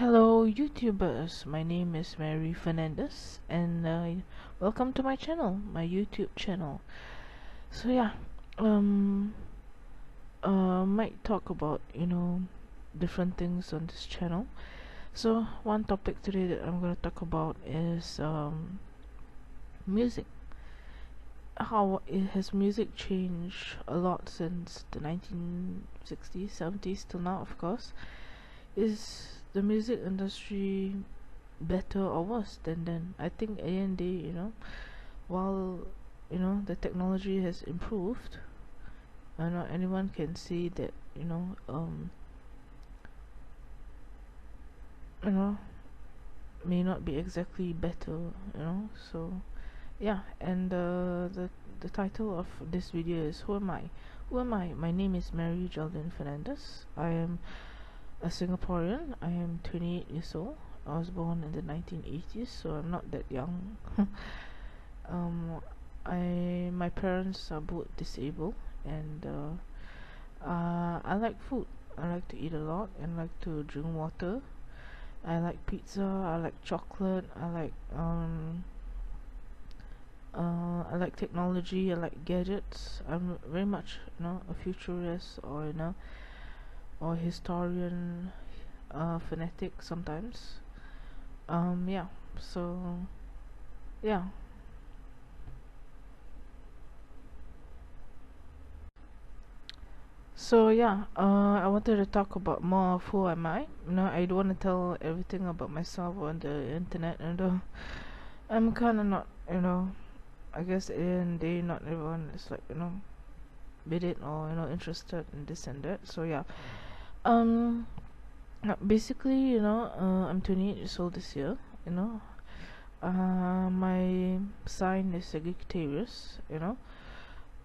Hello YouTubers, my name is Mary Fernandez and welcome to my channel, my YouTube channel. So yeah, um might talk about different things on this channel. So one topic today that I'm gonna talk about is music. How has music changed a lot since the 1960s, 70s till now, of course. Is the music industry better or worse than then? I think at the end of the day, while the technology has improved, anyone can see that you know may not be exactly better, so yeah. And the title of this video is who am I. My name is Mary Geraldine Fernandez. I am a Singaporean. I am 28 years old. I was born in the 1980s, so I'm not that young. um, my parents are both disabled, and I like food. I like to eat a lot and like to drink water. I like pizza. I like chocolate. I like technology. I like gadgets. I'm very much a futurist, or or historian, fanatic sometimes. Yeah. So yeah. So yeah, I wanted to talk about more of who am I. I don't want to tell everything about myself on the internet, and I'm kind of not, I guess in day not everyone is like with it, or interested in this and that. So yeah, um, basically, I'm 28 years old this year. You know, my sign is Sagittarius.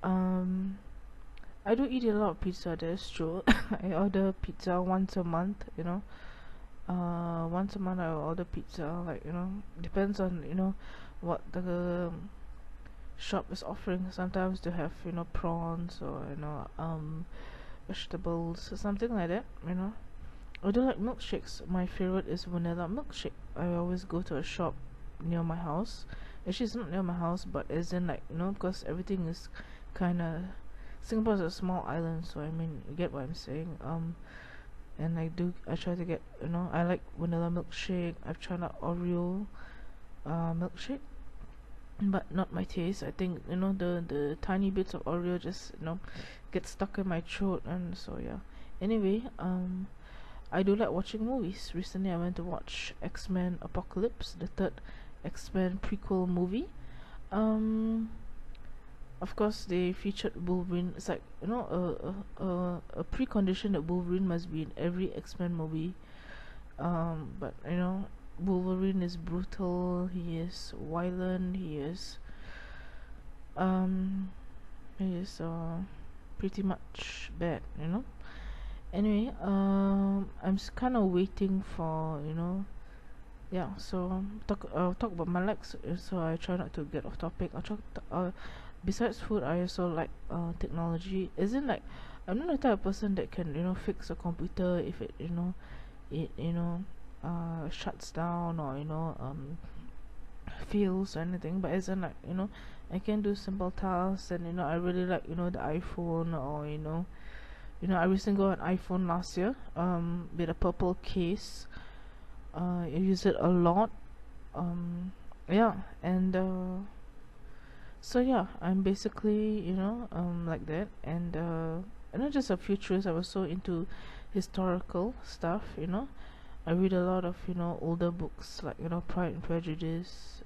Um, I do eat a lot of pizza, that's true. I order pizza once a month, once a month I order pizza, like, depends on, what the shop is offering. Sometimes they have, prawns, or, vegetables or something like that, I do like milkshakes. My favorite is vanilla milkshake. I always go to a shop near my house. Actually, it's not near my house, but as in, like, because everything is kind of, Singapore is a small island, so I mean, you get what I'm saying. And I try to get, I like vanilla milkshake. I've tried out Oreo milkshake, but not my taste. I think the tiny bits of Oreo just get stuck in my throat, and so yeah. Anyway, I do like watching movies. Recently, I went to watch X-Men Apocalypse, the third X-Men prequel movie. Um, of course, they featured Wolverine. It's like a precondition that Wolverine must be in every X-Men movie. But Wolverine is brutal. He is violent. Um, he is pretty much bad. Anyway, I'm kind of waiting for yeah. So I'll talk about my likes. So I try not to get off topic. Besides food, I also like technology. Isn't like I'm not the type of person that can fix a computer if it shuts down, or fails or anything. But isn't like I can do simple tasks, and I really like the iPhone, or I recently got an iPhone last year with a purple case. I use it a lot. Yeah. And so yeah, I'm basically like that. And not just a futurist. I was so into historical stuff. I read a lot of older books, like Pride and Prejudice.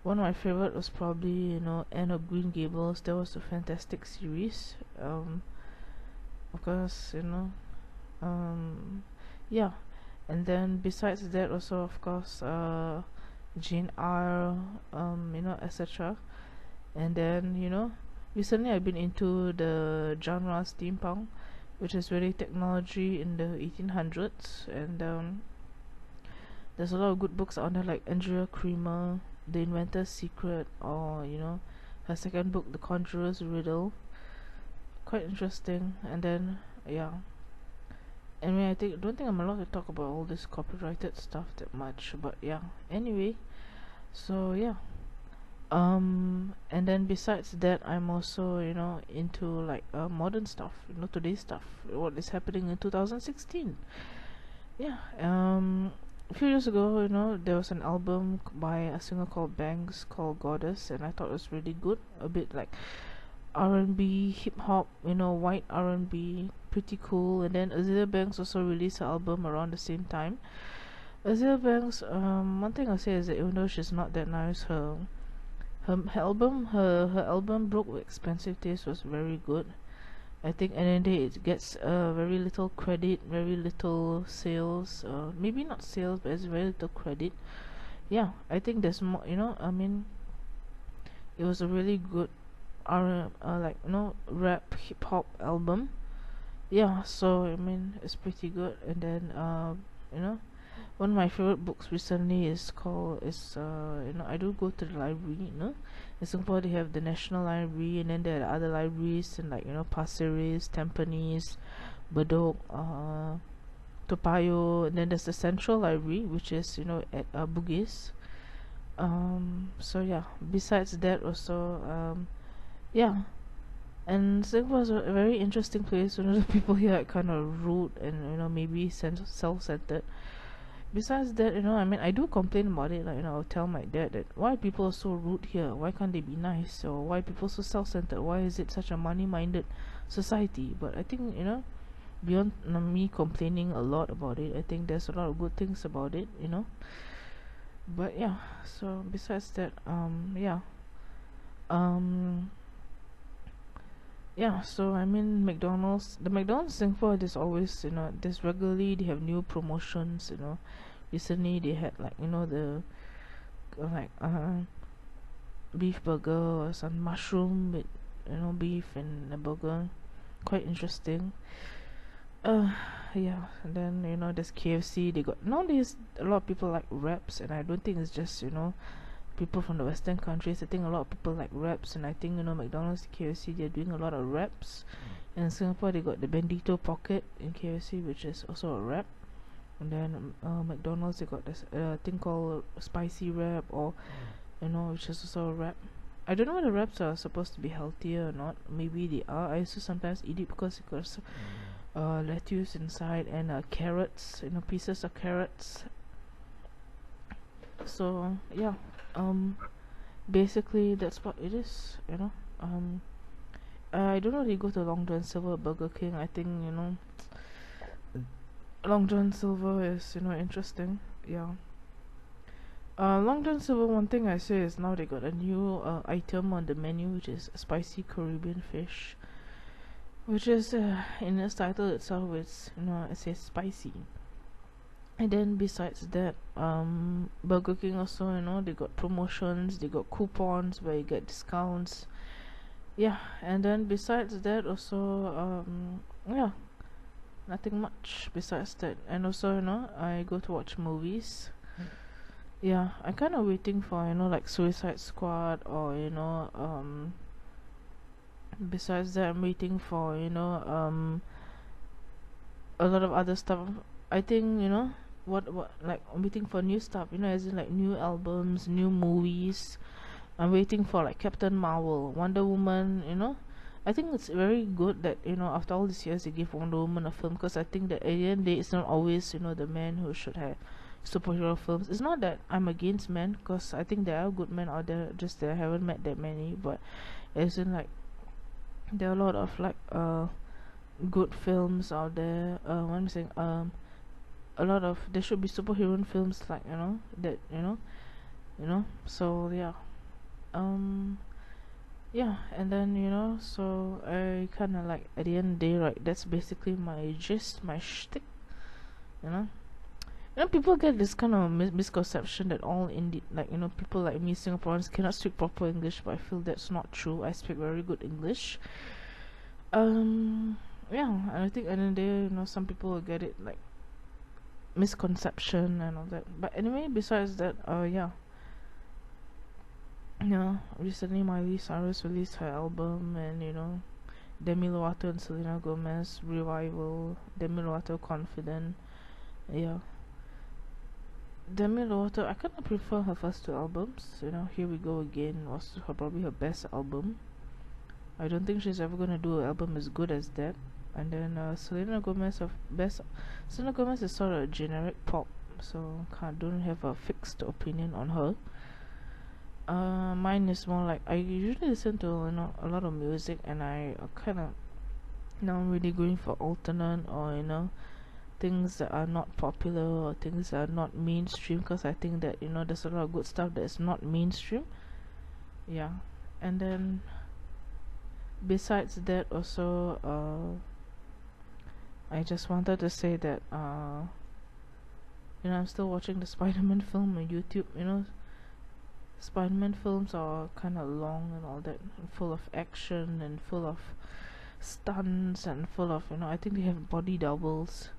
One of my favorite was probably Anne of Green Gables. That was a fantastic series. Of course, yeah. And then besides that, also of course Jane Eyre, etc. And then recently I've been into the genre steampunk, which is really technology in the 1800s. And there's a lot of good books on there, like Andrea Cremer, The Inventor's Secret, or her second book, The Conjurer's Riddle. Quite interesting. And then yeah, I mean, don't think I'm allowed to talk about all this copyrighted stuff that much, but yeah. Anyway, so yeah. And then besides that, I'm also, into like modern stuff, today's stuff, what is happening in 2016. Yeah. A few years ago, there was an album by a singer called Banks called Goddess, and I thought it was really good. A bit like R&B, hip hop, white R&B, pretty cool. And then Azealia Banks also released her album around the same time. Azealia Banks, one thing I'll say is that even though she's not that nice, her album Broke with Expensive Taste was very good. I think and then it gets very little credit, very little sales, maybe not sales, but it's very little credit. Yeah, I think there's more, I mean, it was a really good like rap hip hop album. Yeah, so I mean it's pretty good. And then you know one of my favorite books recently is called is I do go to the library. In Singapore they have the National Library, and then there are other libraries in, like, Pasir Ris, Tampines, Bedok, Toa Payoh, and then there's the Central Library, which is at Bugis. So yeah, besides that also, yeah, and Singapore is a very interesting place. The people here are kind of rude and maybe self-centered. Besides that, I mean, I do complain about it. Like, I'll tell my dad that why people are so rude here. Why can't they be nice? Or why people so self-centered? Why is it such a money-minded society? But I think beyond me complaining a lot about it, I think there's a lot of good things about it. But yeah. So besides that, yeah. Yeah, so I mean, the McDonald's Singapore, there's always, there's regularly, they have new promotions. Recently they had, like, the like beef burger or some mushroom with beef and a burger, quite interesting. Yeah, and then there's KFC. They got nowadays a lot of people like wraps, and I don't think it's just people from the Western countries. I think a lot of people like wraps, and I think McDonald's, KFC, they're doing a lot of wraps. And in Singapore, they got the Bandito Pocket in KFC, which is also a wrap. And then McDonald's, they got this thing called spicy wrap, or which is also a wrap. I don't know whether wraps are supposed to be healthier or not. Maybe they are. I also sometimes eat it because it got lettuce inside, and carrots, pieces of carrots. So yeah, basically that's what it is. I don't really go to Long John Silver, Burger King. I think Long John Silver is interesting. Yeah. Long John Silver, one thing I say is now they got a new item on the menu, which is spicy Caribbean fish, which is in its title itself, it's it says spicy. And then besides that, Burger King also, they got promotions, they got coupons where you get discounts. Yeah, and then besides that also, yeah, nothing much besides that. And also, I go to watch movies. Yeah, I'm kind of waiting for, like Suicide Squad, or, besides that, I'm waiting for, a lot of other stuff. I think, what like I'm waiting for new stuff, as in like new albums, new movies. I'm waiting for like Captain Marvel, Wonder Woman. I think it's very good that after all these years they give Wonder Woman a film, because I think that at the end of the day it's not always the man who should have superhero films. It's not that I'm against men, because I think there are good men out there, just that I haven't met that many. But as in, like, there are a lot of like good films out there. What I'm saying, a lot of, there should be superhero films, like that so yeah. Yeah, and then so I kind of, like, at the end of the day, right, that's basically my gist, my shtick. People get this kind of misconception that all Indi like people like me, Singaporeans, cannot speak proper English, but I feel that's not true. I speak very good English. Yeah, and I think at the end of the day, some people will get it like misconception and all that. But anyway, besides that, yeah, recently Miley Cyrus released her album, and Demi Lovato and Selena Gomez revival. Demi Lovato confident. Yeah. Demi Lovato, I kind of prefer her first two albums. Here We Go Again was probably her best album. I don't think she's ever gonna do an album as good as that. And then Selena Gomez Selena Gomez is sort of generic pop, so don't have a fixed opinion on her. Mine is more like I usually listen to a lot of music, and I kind of now really going for alternate or things that are not popular or things that are not mainstream, because I think that there's a lot of good stuff that is not mainstream. Yeah. And then besides that also I just wanted to say that I'm still watching the Spider-Man film on YouTube. Spider-Man films are kind of long and all that, and full of action and full of stunts and full of I think they have body doubles.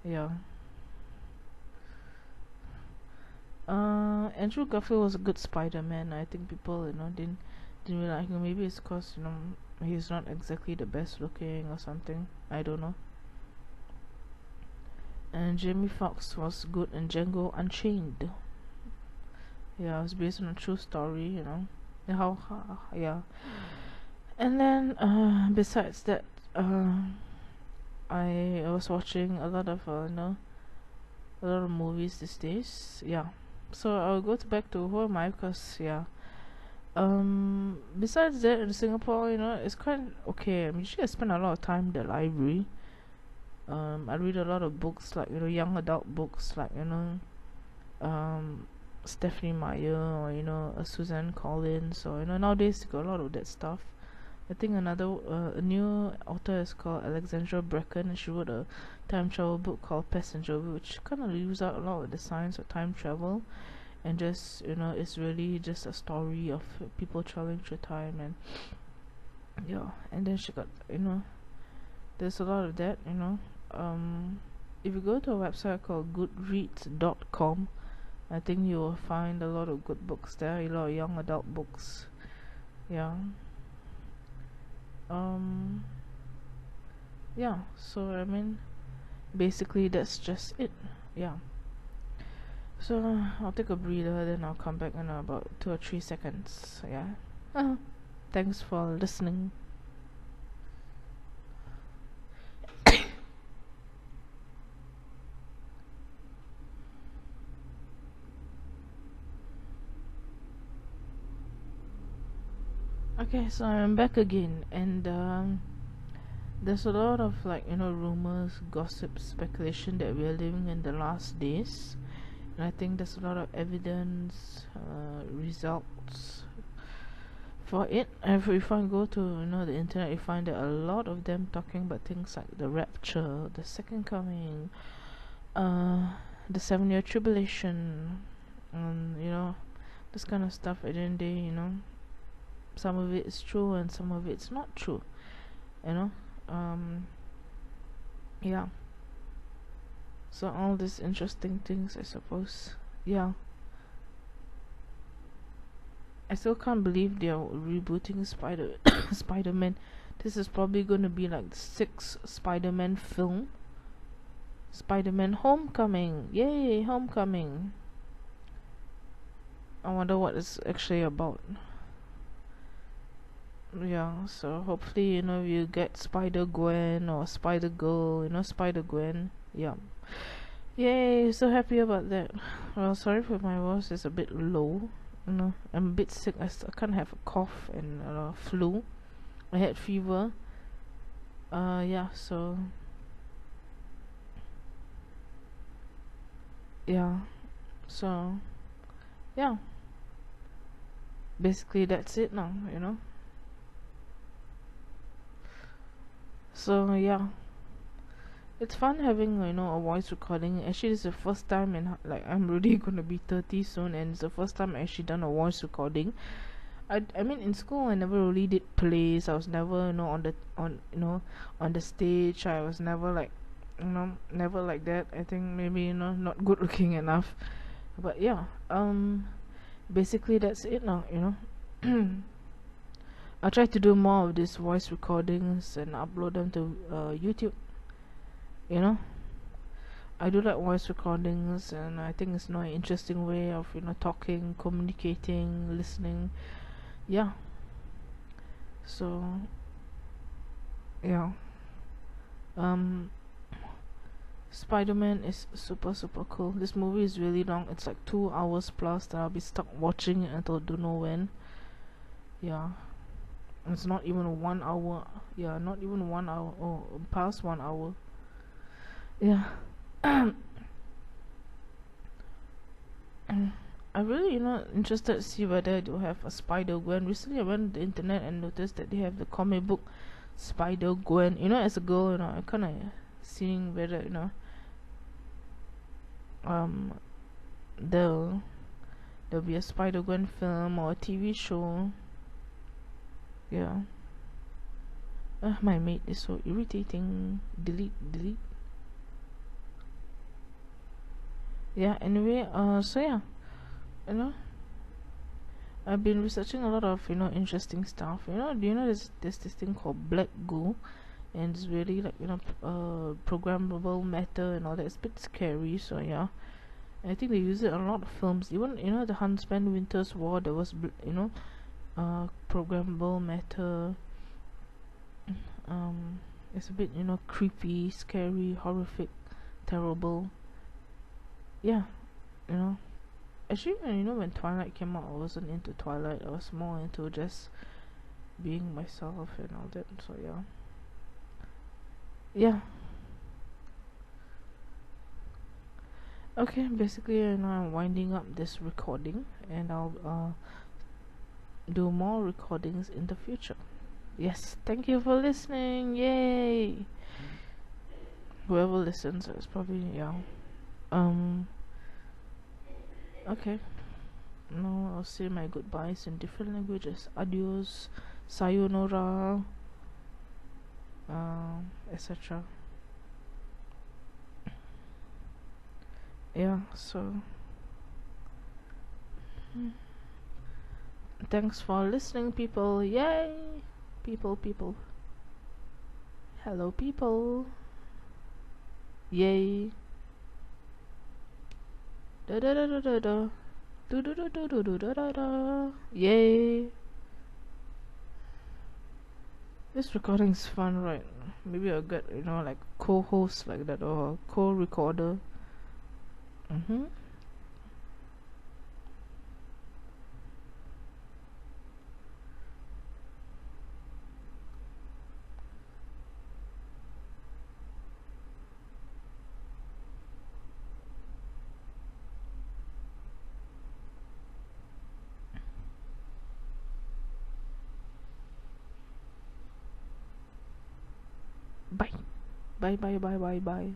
Yeah. Andrew Garfield was a good Spider-Man. I think people didn't really like him. Maybe it's because he's not exactly the best looking or something. I don't know. And Jamie Foxx was good in Django Unchained. Yeah, it was based on a true story. Yeah. And then besides that, I was watching a lot of a lot of movies these days. Yeah. So I'll go back to who am I, because yeah. Besides that, in Singapore, it's quite okay. I spend a lot of time in the library. I read a lot of books, like young adult books, like Stephanie Meyer, or Suzanne Collins, or nowadays you got a lot of that stuff. I think a new author is called Alexandra Bracken, and she wrote a time travel book called Passenger, which kind of leaves out a lot of the science of time travel, and just it's really just a story of people traveling through time. And yeah, and then she got there's a lot of that. If you go to a website called goodreads.com, I think you will find a lot of good books there, a lot of young adult books. Yeah. Yeah, so basically that's just it. Yeah. So I'll take a breather, then I'll come back in about 2 or 3 seconds. Yeah. Thanks for listening. Okay, so I'm back again, and there's a lot of rumors, gossip, speculation that we are living in the last days, and I think there's a lot of evidence, results for it. If I go to the internet, you find that a lot of them talking about things like the rapture, the second coming, the 7-year tribulation, and this kind of stuff. At the end of the day, some of it is true and some of it's not true. Yeah. So all these interesting things, I suppose. Yeah. I still can't believe they're rebooting Spider-Man. This is probably going to be like the 6th Spider-Man film. Spider-Man Homecoming. Yay, Homecoming. I wonder what it's actually about. Yeah, so hopefully you get Spider-Gwen or Spider-Girl, Spider-Gwen. Yeah. Yay, so happy about that. Well, sorry for my voice, it's a bit low. I'm a bit sick. I kind of have a cough and flu. I had fever. Yeah, so yeah. So yeah. Basically that's it now, So yeah, it's fun having a voice recording. Actually, it's the first time, and I'm really gonna be 30 soon, and it's the first time I actually done a voice recording. I mean, in school I never really did plays. I was never on the stage. I was never never like that. I think maybe not good looking enough. But yeah, basically that's it now. I try to do more of these voice recordings and upload them to YouTube. You know, I do like voice recordings, and I think it's an interesting way of talking, communicating, listening. Yeah. So yeah. Um, Spider-Man is super super cool. This movie is really long. It's like 2 hours plus that I'll be stuck watching it until don't know when. Yeah. It's not even 1 hour. Yeah, not even 1 hour. Oh, past 1 hour. Yeah. I really, interested to see whether they will have a Spider-Gwen. Recently, I went on the internet and noticed that they have the comic book Spider-Gwen. As a girl, I kind of seeing whether, um, there'll be a Spider-Gwen film or a TV show. Yeah. My mate is so irritating. Delete, delete. Yeah, anyway, so yeah, you know, I've been researching a lot of, interesting stuff. Do you know there's this thing called black goo, and it's really like, programmable matter and all that. It's a bit scary, so yeah. I think they use it in a lot of films. Even, the Huntsman Winter's War, there was, programmable matter. It's a bit, creepy, scary, horrific, terrible. Yeah, you know. Actually, when Twilight came out, I wasn't into Twilight. I was more into just being myself and all that. So yeah, yeah. Okay, basically, I'm winding up this recording, and I'll do more recordings in the future. Yes, thank you for listening. Yay! Whoever listens is probably, yeah. Okay. No, I'll say my goodbyes in different languages. Adios, sayonara, etc. Yeah, so thanks for listening, people. Yay! People. Hello, people. Yay. Da da da da da da. Do do do do do do da da da. Yay. This recording's fun, right? Maybe I'll get, like co-host like that, or co-recorder. Bye. Bye.